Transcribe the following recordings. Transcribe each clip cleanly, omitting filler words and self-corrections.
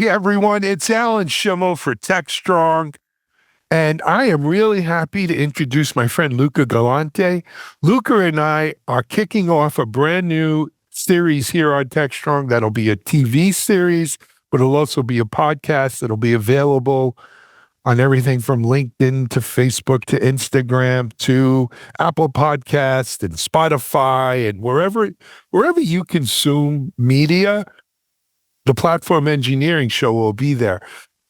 Hey everyone, it's Alan Shimel for TechStrong, and I am really happy to introduce my friend Luca Galante. Luca and I are kicking off a brand new series here on TechStrong that'll be a TV series, but it'll also be a podcast that'll be available on everything from LinkedIn to Facebook to Instagram to Apple Podcasts and Spotify and wherever you consume media. The Platform Engineering Show will be there.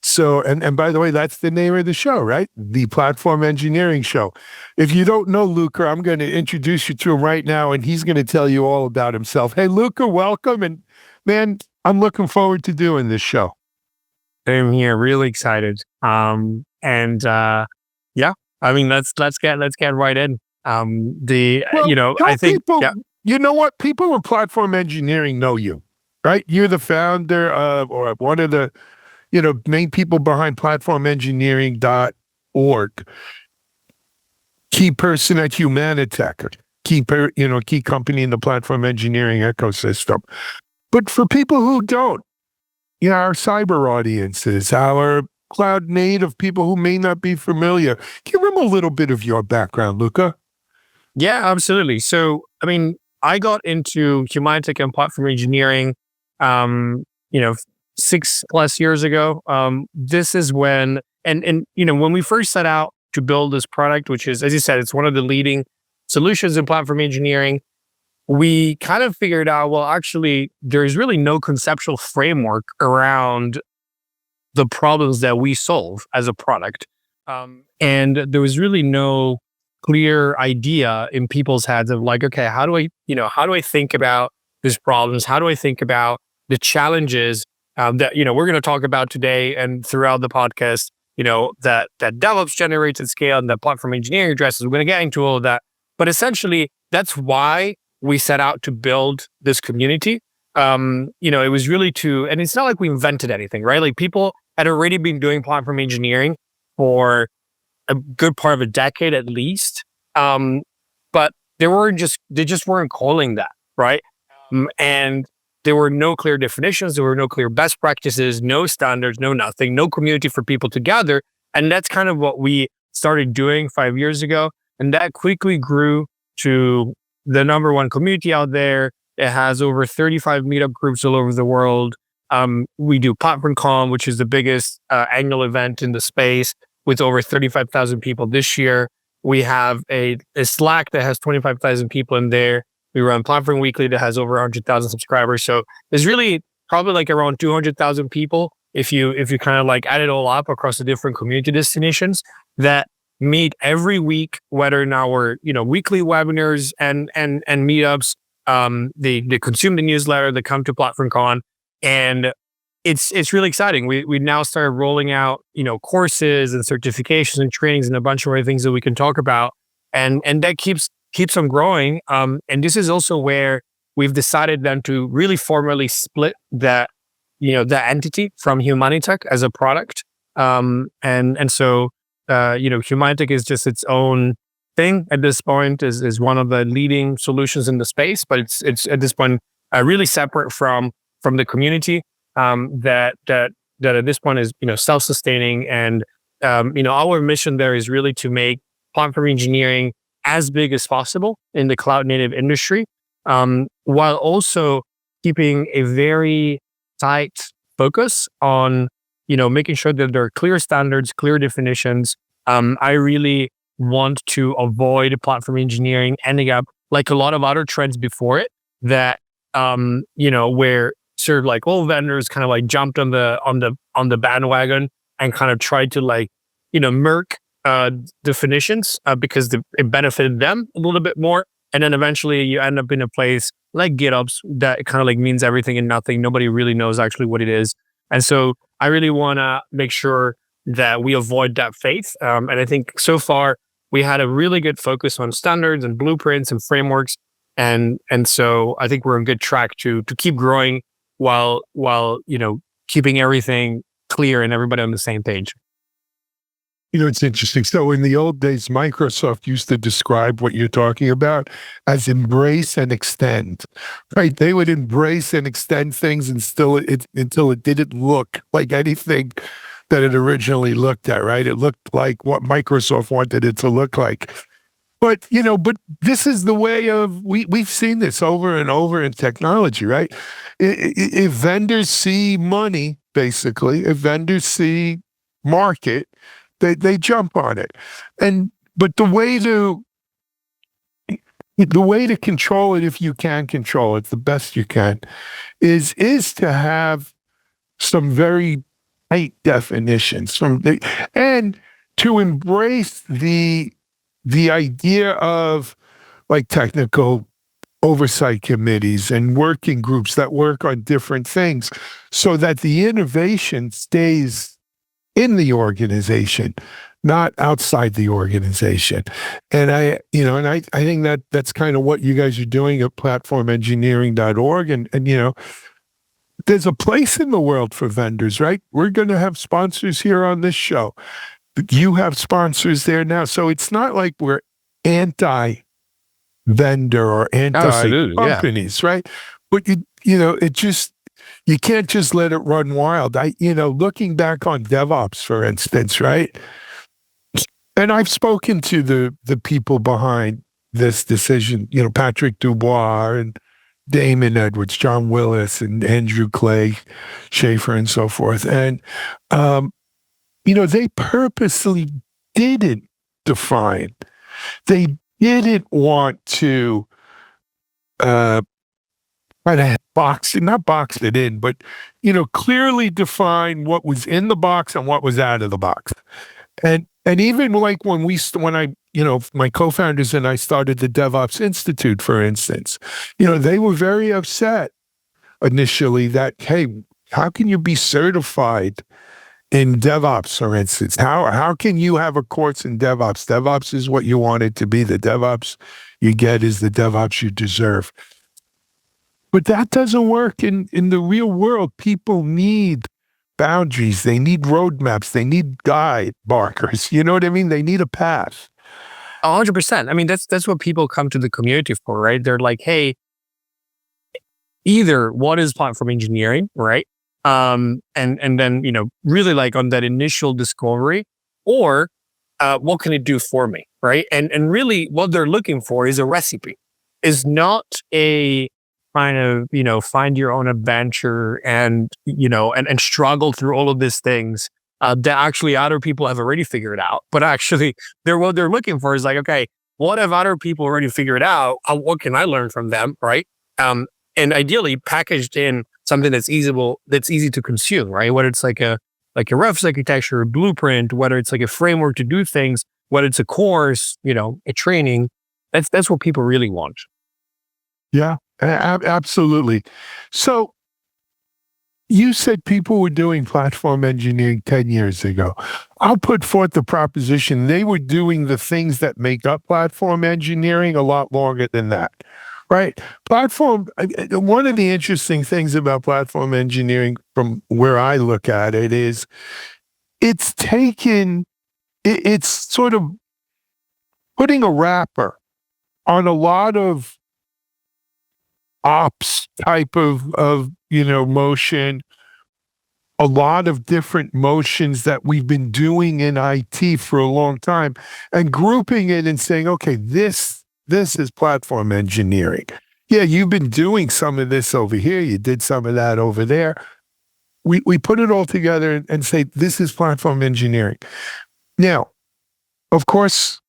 So, and by the way, that's the name of the show, right? The Platform Engineering Show. If you don't know Luca, I'm going to introduce you to him right now, and he's going to tell you all about himself. Hey, Luca, welcome. And man, I'm looking forward to doing this show. I'm here, really excited. Yeah, I mean, let's get right in. I think, people, you know what? People in platform engineering know you, right? You're the founder of, or one of the, main people behind platformengineering.org. Key person at Humanitech, key company in the platform engineering ecosystem. But for people who don't, our cyber audiences, our cloud native people who may not be familiar, give them a little bit of your background, Luca. Yeah, absolutely. So, I mean, I got into Humanitech and platform engineering, 6+ years ago. This is when, when we first set out to build this product, which is, as you said, it's one of the leading solutions in platform engineering. We kind of figured out, well, actually, there's really no conceptual framework around the problems that we solve as a product. And there was really no clear idea in people's heads of like, okay, how do I think about these problems? How do I think about the challenges that, we're going to talk about today and throughout the podcast, that DevOps generates at scale and that platform engineering addresses. We're going to get into all of that. But essentially, that's why we set out to build this community. It was really and it's not like we invented anything, right? Like people had already been doing platform engineering for a good part of a decade at least. But they just weren't calling that, right? And there were no clear definitions. There were no clear best practices, no standards, no nothing, no community for people to gather. And that's kind of what we started doing 5 years ago. And that quickly grew to the number one community out there. It has over 35 meetup groups all over the world. We do PlatformCon, which is the biggest annual event in the space with over 35,000 people this year. We have a Slack that has 25,000 people in there. We run Platform Weekly that has over 100,000 subscribers. So there's really probably like around 200,000 people if you kind of like add it all up across the different community destinations that meet every week, whether in our weekly webinars and meetups. They consume the newsletter, they come to PlatformCon, and it's really exciting. We now started rolling out courses and certifications and trainings and a bunch of other things that we can talk about, and that keeps on growing. And this is also where we've decided then to really formally split that the entity from Humanitech as a product. So Humanitech is just its own thing at this point, is one of the leading solutions in the space, but it's at this point really separate from the community that at this point is self-sustaining. And our mission there is really to make platform engineering as big as possible in the cloud native industry, while also keeping a very tight focus on making sure that there are clear standards, clear definitions. I really want to avoid platform engineering ending up like a lot of other trends before it that where sort of like all vendors kind of like jumped on the bandwagon and kind of tried to like murk definitions because it benefited them a little bit more, and then eventually you end up in a place like GitOps that kind of like means everything and nothing. Nobody really knows actually what it is, and so I really want to make sure that we avoid that fate. And I think so far we had a really good focus on standards and blueprints and frameworks. And so I think we're on good track to keep growing while keeping everything clear and everybody on the same page. It's interesting. So in the old days, Microsoft used to describe what you're talking about as embrace and extend, right? They would embrace and extend things until it didn't look like anything that it originally looked at, right? It looked like what Microsoft wanted it to look like. But this is the way of, we've seen this over and over in technology, right? If vendors see money, basically, if vendors see market, they jump on it. But the way to control it, if you can control it the best you can, is to have some very tight definitions and to embrace the idea of like technical oversight committees and working groups that work on different things so that the innovation stays in the organization, not outside the organization. And I think that's kind of what you guys are doing at platformengineering.org. And there's a place in the world for vendors, right? We're going to have sponsors here on this show. You have sponsors there now. So it's not like we're anti-vendor or Absolutely, yeah. anti-companies, right? But you can't just let it run wild. Looking back on DevOps, for instance, right? And I've spoken to the people behind this decision, Patrick Dubois and Damon Edwards, John Willis, and Andrew Clay Schaefer, and so forth. And, they purposely didn't define. They didn't want to try to not box it in, but, clearly define what was in the box and what was out of the box. And even like when my co-founders and I started the DevOps Institute, for instance, they were very upset initially that, hey, how can you be certified in DevOps, for instance? How can you have a course in DevOps? DevOps is what you want it to be. The DevOps you get is the DevOps you deserve. But that doesn't work in the real world. People need boundaries. They need roadmaps. They need guide markers. You know what I mean? They need a path. 100%. I mean, that's what people come to the community for, right? They're like, hey, either what is platform engineering, right? And then, really like on that initial discovery, or what can it do for me, right? And really what they're looking for is a recipe, is not a kind of, find your own adventure and, and struggle through all of these things that actually other people have already figured out. But actually what they're looking for is like, okay, what have other people already figured out? What can I learn from them, right? And ideally packaged in something that's easy to consume, right? Whether it's like a reference architecture, a blueprint, whether it's like a framework to do things, whether it's a course, a training, that's what people really want. Yeah, absolutely. So you said people were doing platform engineering 10 years ago. I'll put forth the proposition they were doing the things that make up platform engineering a lot longer than that, right? One of the interesting things about platform engineering from where I look at it is it's sort of putting a wrapper on a lot of ops type of motion, a lot of different motions that we've been doing in IT for a long time, and grouping it and saying, okay, this is platform engineering. Yeah, you've been doing some of this over here. You did some of that over there. We put it all together and say, this is platform engineering. Now, of course,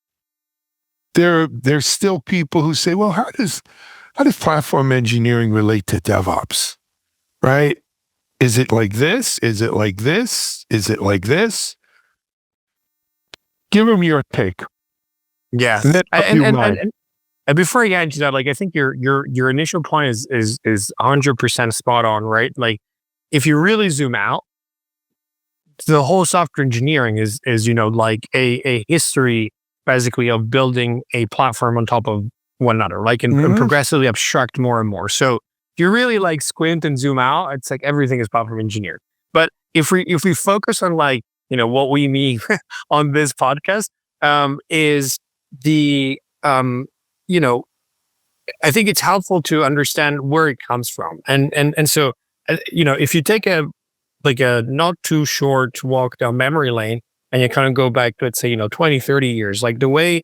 there's still people who say, well, how does platform engineering relate to DevOps, right? Is it like this? Is it like this? Is it like this? Give them your take. Yeah. And before I get into that, like, I think your initial point is 100% spot on, right? Like, if you really zoom out, the whole software engineering is like a history basically of building a platform on top of one another, like and progressively abstract more and more. So if you really like squint and zoom out, it's like everything is platform engineered. But if we focus on like what we mean on this podcast, is the, you know, I think it's helpful to understand where it comes from. And so, if you take a not too short walk down memory lane and you kind of go back, let's say, 20, 30 years, like the way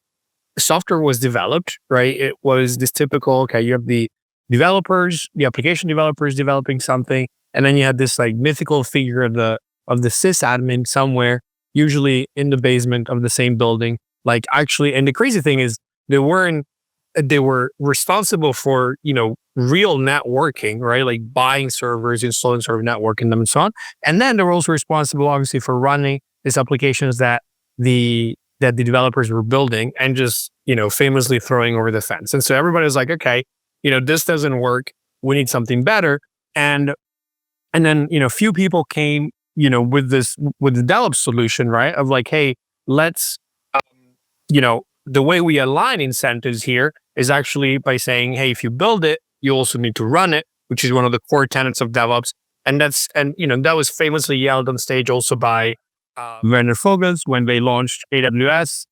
software was developed, right? It was this typical, okay, you have the developers, the application developers developing something, and then you had this like mythical figure of the sysadmin somewhere, usually in the basement of the same building. Like actually, and the crazy thing is they were responsible for, real networking, right? Like buying servers, installing server networking them and so on. And then they were also responsible, obviously, for running these applications that the developers were building and just, famously throwing over the fence. And so everybody was like, okay, this doesn't work. We need something better. And then, few people came, with the DevOps solution, right? Of like, hey, let's, the way we align incentives here is actually by saying, hey, if you build it, you also need to run it, which is one of the core tenets of DevOps. And that was famously yelled on stage also by Werner Vogels when they launched AWS.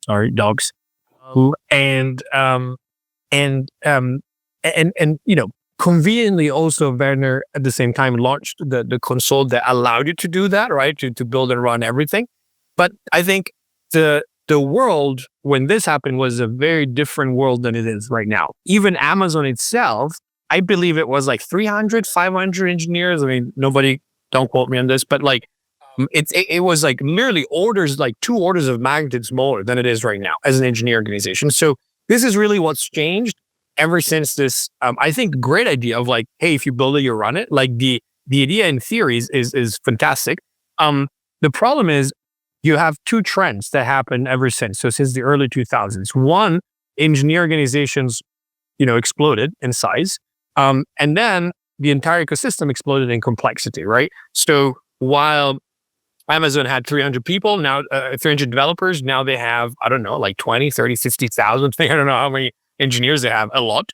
Sorry, dogs. And conveniently also Werner at the same time launched the console that allowed you to do that, right? To build and run everything. But I think the world when this happened was a very different world than it is right now. Even Amazon itself, I believe it was like 300, 500 engineers. I mean, don't quote me on this, but like it was like literally like 2 orders of magnitude smaller than it is right now as an engineering organization. So this is really what's changed ever since this, I think, great idea of like, hey, if you build it, you run it. Like the idea in theory is fantastic. The problem is you have 2 trends that happen ever since. So since the early 2000s, one, engineer organizations, exploded in size. And then the entire ecosystem exploded in complexity, right? So while Amazon had 300 people, now 300 developers, now they have, I don't know, like 20, 30, 60,000. I don't know how many engineers they have, a lot.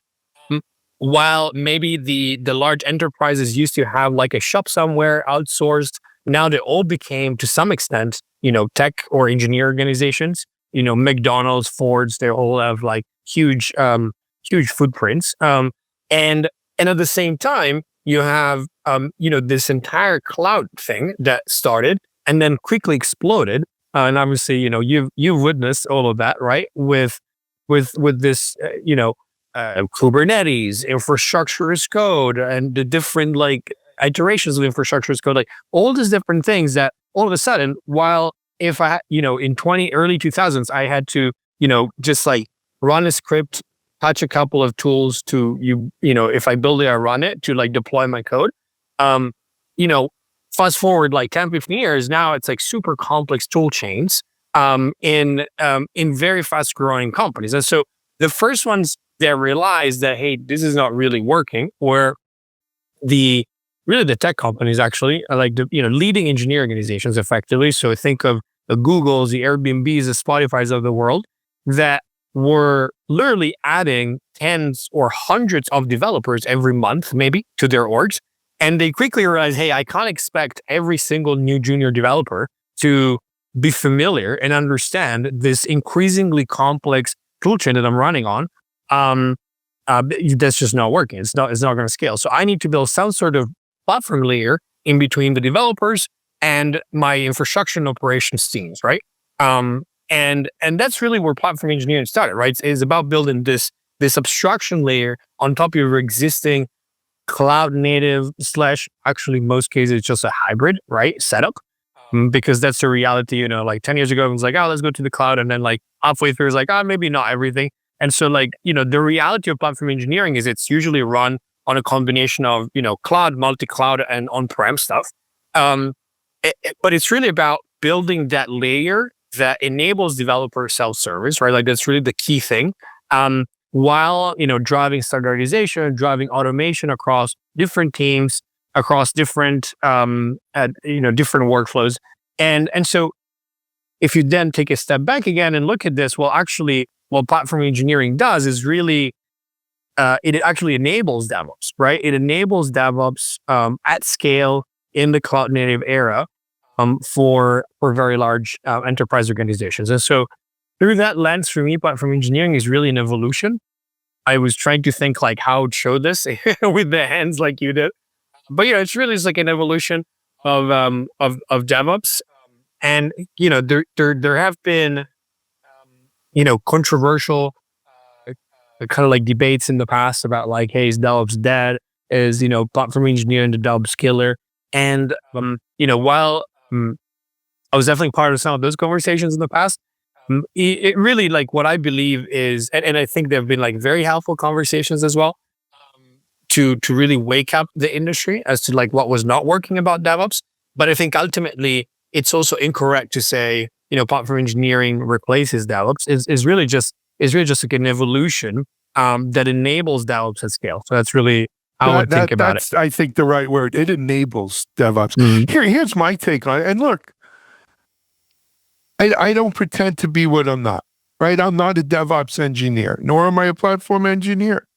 While maybe the large enterprises used to have like a shop somewhere outsourced, now they all became to some extent, tech or engineer organizations. McDonald's, Ford's, they all have like huge footprints. And at the same time, you have, this entire cloud thing that started and then quickly exploded. And obviously, you've witnessed all of that, right? With this, Kubernetes, infrastructure as code, and the different like iterations of infrastructure as code, like all these different things that all of a sudden, while if I, in early 2000s, I had to, just like run a script, touch a couple of tools to if I build it, I run it to like deploy my code. Fast forward like 10, 15 years, now it's like super complex tool chains in very fast growing companies. And so the first ones that realized that, hey, this is not really working, were the tech companies actually, like the leading engineering organizations effectively. So think of the Googles, the Airbnbs, the Spotifys of the world that were literally adding tens or hundreds of developers every month, maybe, to their orgs. And they quickly realized, hey, I can't expect every single new junior developer to be familiar and understand this increasingly complex toolchain that I'm running on. That's just not working. It's not going to scale. So I need to build some sort of platform layer in between the developers and my infrastructure and operations teams, right? And that's really where platform engineering started, right? It's about building this abstraction layer on top of your existing cloud native / actually most cases it's just a hybrid, right, setup. Because that's the reality, like 10 years ago, it was like, oh, let's go to the cloud. And then like halfway through, it's like, oh, maybe not everything. And so like, the reality of platform engineering is it's usually run on a combination of, cloud, multi-cloud, and on-prem stuff. But it's really about building that layer that enables developer self-service, right? Like that's really the key thing. While, driving standardization, driving automation across different teams, across different, different workflows. And so if you then take a step back again and look at this, well, actually, what platform engineering does is really, it actually enables DevOps, right? It enables DevOps at scale in the cloud native era. for very large enterprise organizations. And so through that lens, for me, platform engineering is really an evolution. I was trying to think like how to show this with the hands like you did, but it's really like an evolution of DevOps. And there have been controversial kind of like debates in the past about like, hey, is DevOps dead? Is platform engineering the DevOps killer? And while I was definitely part of some of those conversations in the past, it really like what I believe is, and I think there have been like very helpful conversations as well, to really wake up the industry as to like what was not working about DevOps. But I think ultimately it's also incorrect to say platform engineering replaces DevOps. Is really just like an evolution that enables DevOps at scale. So that's really how I think about it. That's, I think, the right word. It enables DevOps. Here's my take on it. And look, I don't pretend to be what I'm not, right? I'm not a DevOps engineer, nor am I a platform engineer.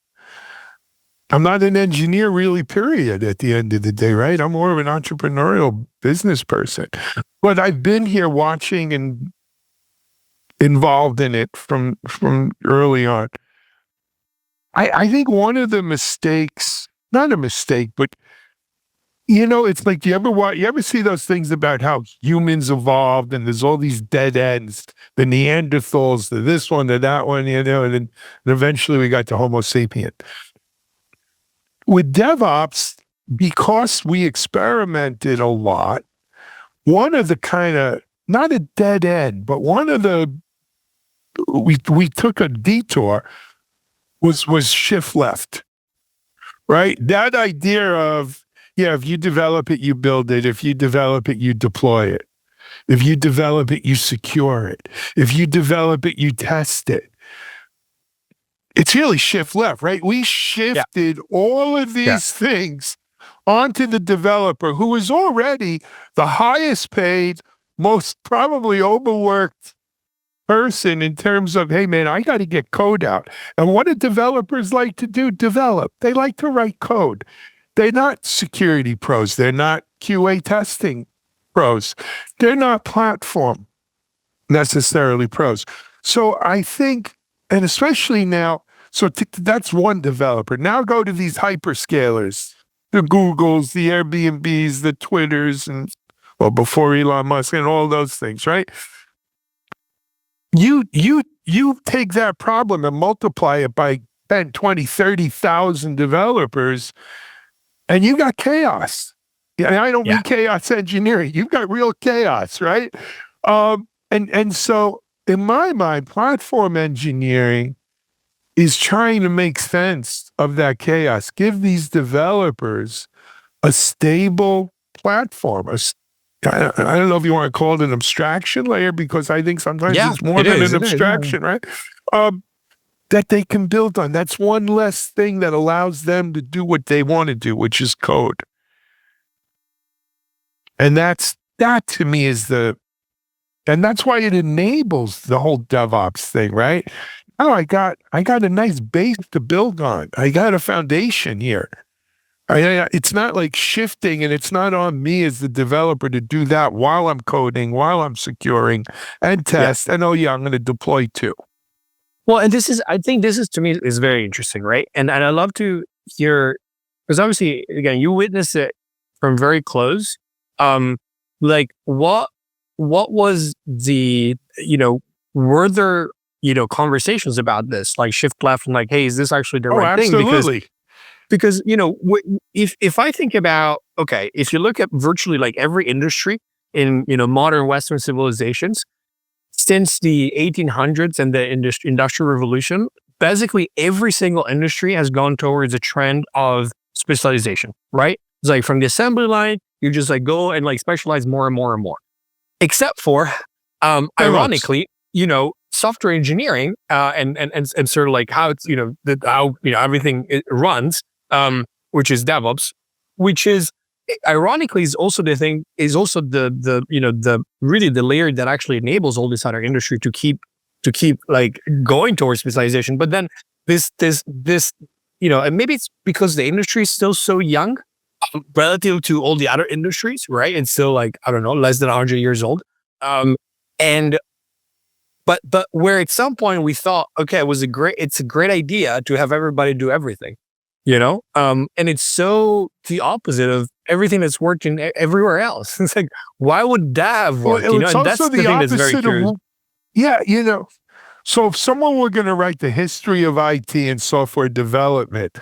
I'm not an engineer really, period, at the end of the day, right? I'm more of an entrepreneurial business person. But I've been here watching and involved in it from early on. I think one of the mistakes, not a mistake, but it's like, you ever see those things about how humans evolved and there's all these dead ends, the Neanderthals, the this one, the that one, and then eventually we got to Homo sapien. With DevOps, because we experimented a lot, one of the kind of, not a dead end, but one of the, we took a detour was shift left, right? That idea of, if you develop it, you build it. If you develop it, you deploy it. If you develop it, you secure it. If you develop it, you test it. It's really shift left, right? We shifted all of these things onto the developer, who is already the highest paid, most probably overworked person in terms of, hey man, I got to get code out. And what do developers like to do? Develop. They like to write code. They're not security pros. They're not QA testing pros. They're not platform necessarily pros. So I think, and especially now, that's one developer. Now go to these hyperscalers, the Googles, the Airbnbs, the Twitters, and before Elon Musk and all those things, right? You take that problem and multiply it by 10, 20, 30,000 developers, and you got chaos. And I don't mean chaos engineering. You've got real chaos, right? And so in my mind, platform engineering is trying to make sense of that chaos. Give these developers a stable platform. I don't know if you want to call it an abstraction layer, because I think sometimes it's more than an abstraction, right? That they can build on. That's one less thing that allows them to do what they want to do, which is code. And that to me is and that's why it enables the whole DevOps thing, right? Oh, I got a nice base to build on. I got a foundation here. It's not like shifting, and it's not on me as the developer to do that while I'm coding, while I'm securing and test. And I'm going to deploy too. Well, and I think this is, to me, is very interesting, right? And I love to hear, because obviously, again, you witnessed it from very close. Like what was the, were there, conversations about this, like shift left and like, hey, is this actually the right thing? Absolutely. Because if I think about, okay, if you look at virtually like every industry in, modern Western civilizations, since the 1800s and the industrial revolution, basically every single industry has gone towards a trend of specialization, right? It's like from the assembly line, you just like go and like specialize more and more and more. Except for, ironically, software engineering and sort of like how it's everything runs, which is DevOps, which is ironically is also the really the layer that actually enables all this other industry to keep like going towards specialization. But then this and maybe it's because the industry is still so young, relative to all the other industries, right? It's still like, I don't know, less than 100 years old. And but where at some point we thought, okay, it's a great idea to have everybody do everything, and it's so the opposite of everything that's working everywhere else. It's like, why would that have worked? Well, it's And that's also the the thing that's very opposite curious. of, yeah, so if someone were going to write the history of IT and software development,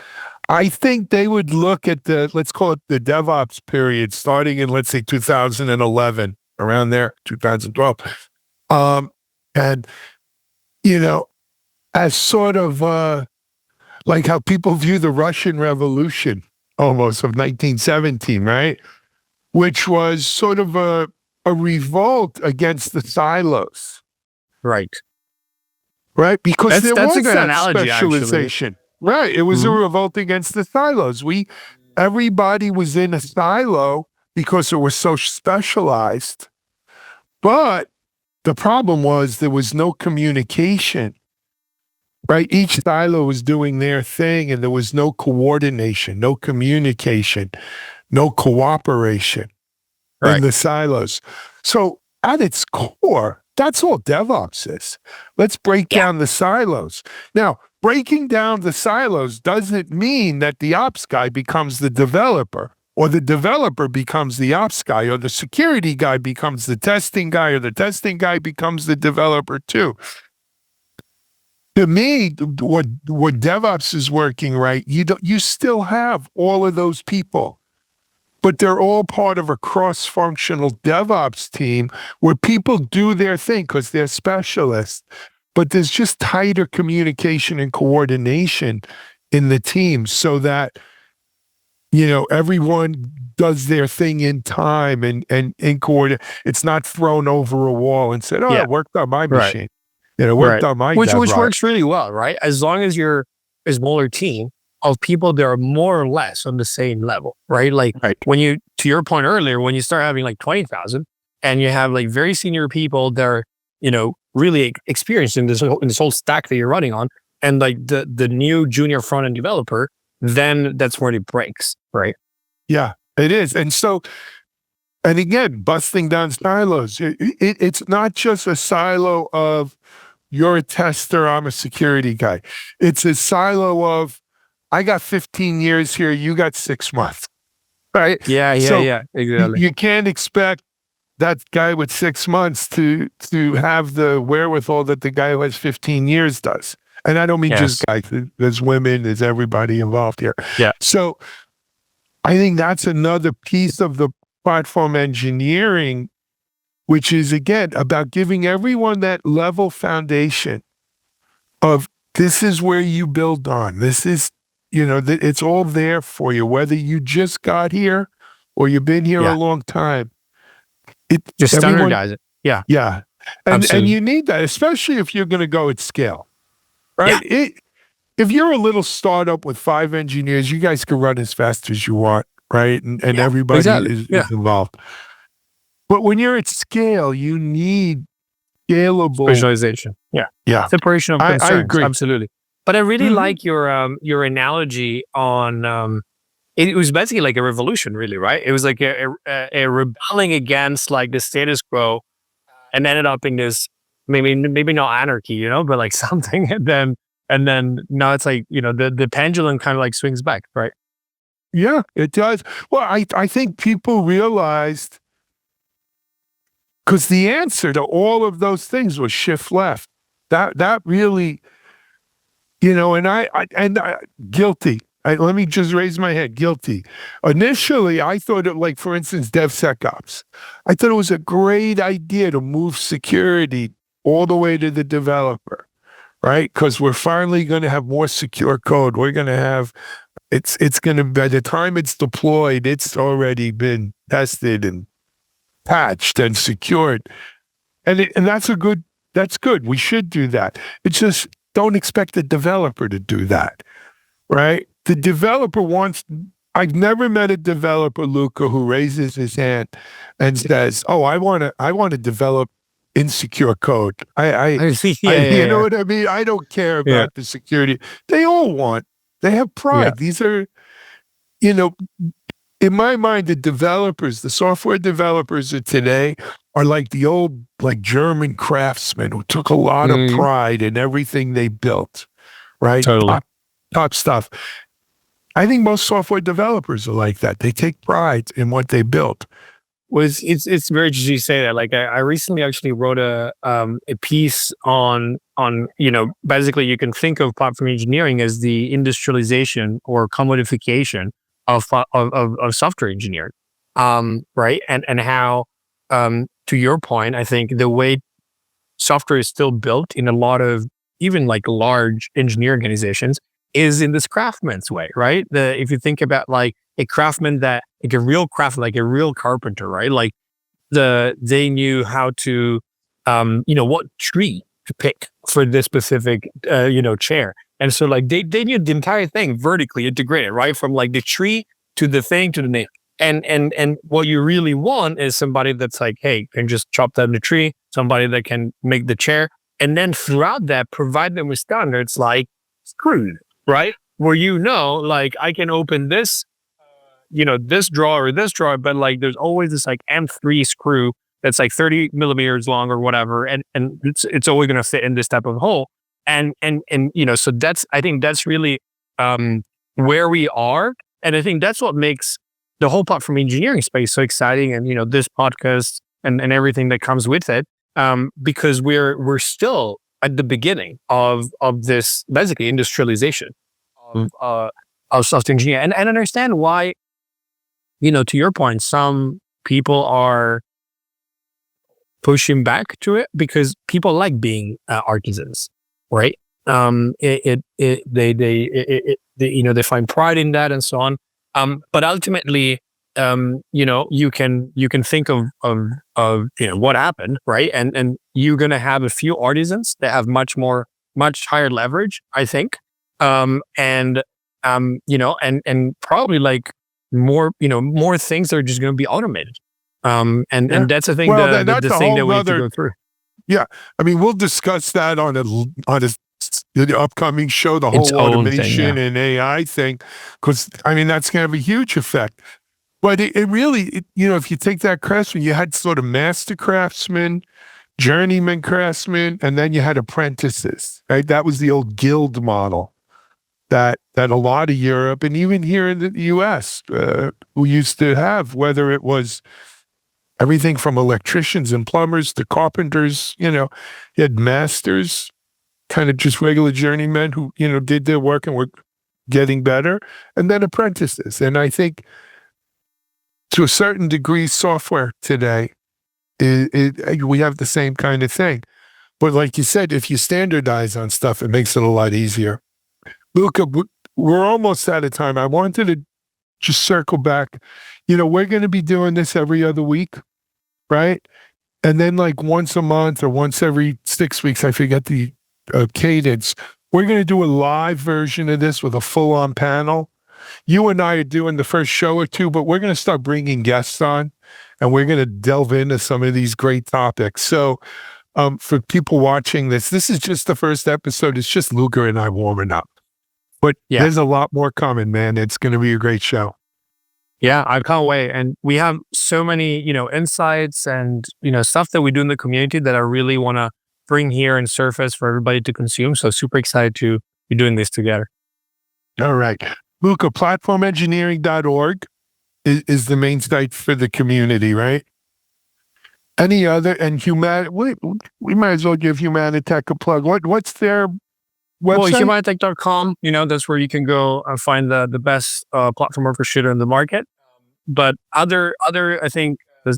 I think they would look at let's call it the DevOps period, starting in, let's say, 2011, around there, 2012. And, as sort of like how people view the Russian Revolution almost of 1917, right? Which was sort of a revolt against the silos. Right. Right? Because there That's was a good that analogy, specialization. Right. It was a revolt against the silos. Everybody was in a silo because it was so specialized. But the problem was there was no communication. Right? Each silo was doing their thing and there was no coordination, no communication, no cooperation in the silos. So at its core, that's all DevOps is. Let's break down the silos. Now, breaking down the silos doesn't mean that the ops guy becomes the developer, or the developer becomes the ops guy, or the security guy becomes the testing guy, or the testing guy becomes the developer too. To me, what DevOps is working right, you still have all of those people, but they're all part of a cross-functional DevOps team where people do their thing because they're specialists. But there's just tighter communication and coordination in the team so that, everyone does their thing in time and in coordinate. It's not thrown over a wall and said, it worked on my machine. It worked on my which DevOps. works really well, right? As long as you're a smaller team of people that are more or less on the same level, right? Like when to your point earlier, when you start having like 20,000 and you have like very senior people that are, really experienced in this whole stack that you're running on, and like the new junior front end developer, then that's where it breaks, right? Yeah, it is. And so, and again, busting down silos. It's not just a silo of you're a tester, I'm a security guy. It's a silo of I got 15 years here, you got 6 months, right? Yeah, exactly. You can't expect that guy with 6 months to have the wherewithal that the guy who has 15 years does. And I don't mean just guys, there's women, there's everybody involved here. Yeah. So I think that's another piece of the platform engineering, which is, again, about giving everyone that level foundation of this is where you build on. This is, it's all there for you, whether you just got here or you've been here a long time. Just standardize it. Yeah. Yeah. And you need that, especially if you're going to go at scale, right? Yeah. If you're a little startup with 5 engineers, you guys can run as fast as you want, right? And everybody is involved. But when you're at scale, you need scalable specialization. Yeah. Separation of concerns. I agree. Absolutely. But I really like your analogy on it was basically like a revolution, really, right? It was like a rebelling against like the status quo, and ended up in this maybe not anarchy, but like something, and then now it's like the pendulum kind of like swings back, right? Yeah, it does. Well, I think people realized, because the answer to all of those things was shift left. That really, and I guilty. Let me just raise my head. Guilty. Initially, I thought it, like, for instance, DevSecOps. I thought it was a great idea to move security all the way to the developer, right? Because we're finally going to have more secure code. We're going to have, it's going to, by the time it's deployed, it's already been tested and patched and secured. And that's good. We should do that. It's just, don't expect the developer to do that, right? The developer I've never met a developer, Luca, who raises his hand and says, "Oh, I want to develop insecure code." You know what I mean? I don't care about the security. They all want. They have pride. These are, in my mind, the software developers of today are like the old, like German craftsmen who took a lot of Mm, pride in everything they built, right? totally. Top stuff. I think most software developers are like that. They take pride in what they built. It's very interesting you say that. Like I recently actually wrote a piece on basically you can think of platform engineering as the industrialization or commodification of software engineering, right? And how to your point, I think the way software is still built in a lot of even like large engineering organizations is in this craftsman's way, right? If you think about like a craftsman that like a real craftsman, like a real carpenter, right? Like they knew how to what tree to pick for this specific chair. And so like they knew the entire thing vertically integrated, right? From like the tree to the thing to the nail. And what you really want is somebody that's like, hey, can just chop down the tree, somebody that can make the chair. And then throughout that, provide them with standards like screws, right? Where like I can open this, this drawer or this drawer, but like there's always this like M3 screw that's like 30 millimeters long or whatever. And it's always going to fit in this type of hole. So I think that's really where we are. And I think that's what makes the whole platform engineering space so exciting. And, this podcast and everything that comes with it, because we're still at the beginning of this basically industrialization of software engineering and understand why, to your point, some people are pushing back to it because people like being artisans, right? They find pride in that and so on. But ultimately, you can think of what happened, right? And you're gonna have a few artisans that have much higher leverage, I think. And probably like more things are just gonna be automated. And that's I think Well, the that's a thing that whole we need to nother. go through. Yeah, I mean, we'll discuss that on the upcoming show, the Its whole own thing, automation yeah. and AI thing, because I mean that's going to have a huge effect. But it really, if you take that craftsman, you had sort of master craftsmen, journeyman craftsmen, and then you had apprentices, right? That was the old guild model that a lot of Europe and even here in the U.S. We used to have, whether it was everything from electricians and plumbers to carpenters. You had masters, kind of just regular journeymen who, did their work and were getting better, and then apprentices. And I think to a certain degree, software today, we have the same kind of thing. But like you said, if you standardize on stuff, it makes it a lot easier. Luca, we're almost out of time. I wanted to just circle back. We're going to be doing this every other week, right? And then like once a month or once every 6 weeks, I forget the cadence, we're going to do a live version of this with a full-on panel. You and I are doing the first show or two, but we're going to start bringing guests on and we're going to delve into some of these great topics. So for people watching this is just the first episode. It's just Luca and I warming up. But Yeah. there's a lot more coming, man. It's going to be a great show. Yeah, I can't wait. And we have so many, insights and, stuff that we do in the community that I really want to bring here and surface for everybody to consume. So super excited to be doing this together. All right. Luca, platformengineering.org is the main site for the community, right? Any other, and we might as well give Humanitech a plug. What's their website? Well, humanitech.com, that's where you can go and find the best platform orchestrator in the market. But other, I think, the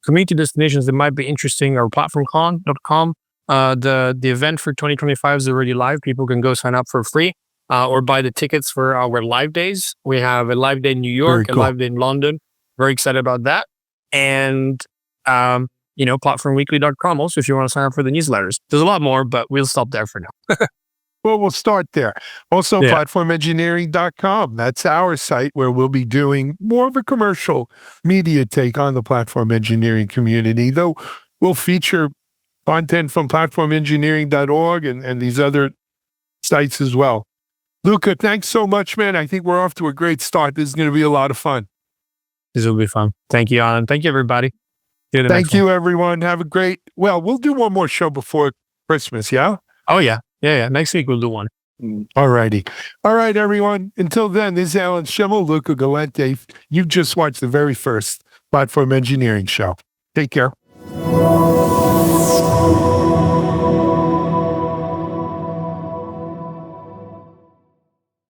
community destinations that might be interesting are platformcon.com. The event for 2025 is already live. People can go sign up for free or buy the tickets for our live days. We have a live day in New York, Very cool. a live day in London. Very excited about that. And, platformweekly.com also if you want to sign up for the newsletters. There's a lot more, but we'll stop there for now. Well, we'll start there. Also, platformengineering.com. That's our site where we'll be doing more of a commercial media take on the platform engineering community, though we'll feature content from platformengineering.org and these other sites as well. Luca, thanks so much, man. I think we're off to a great start. This is going to be a lot of fun. This will be fun. Thank you, Alan. Thank you, everybody. See you in the next Thank you, everyone. Have a great, well, we'll do one more show before Christmas, yeah? one. Oh, yeah. Yeah. Next week, we'll do one. All righty. All right, everyone. Until then, this is Alan Shimel, Luca Galante. You've just watched the very first Platform Engineering Show. Take care.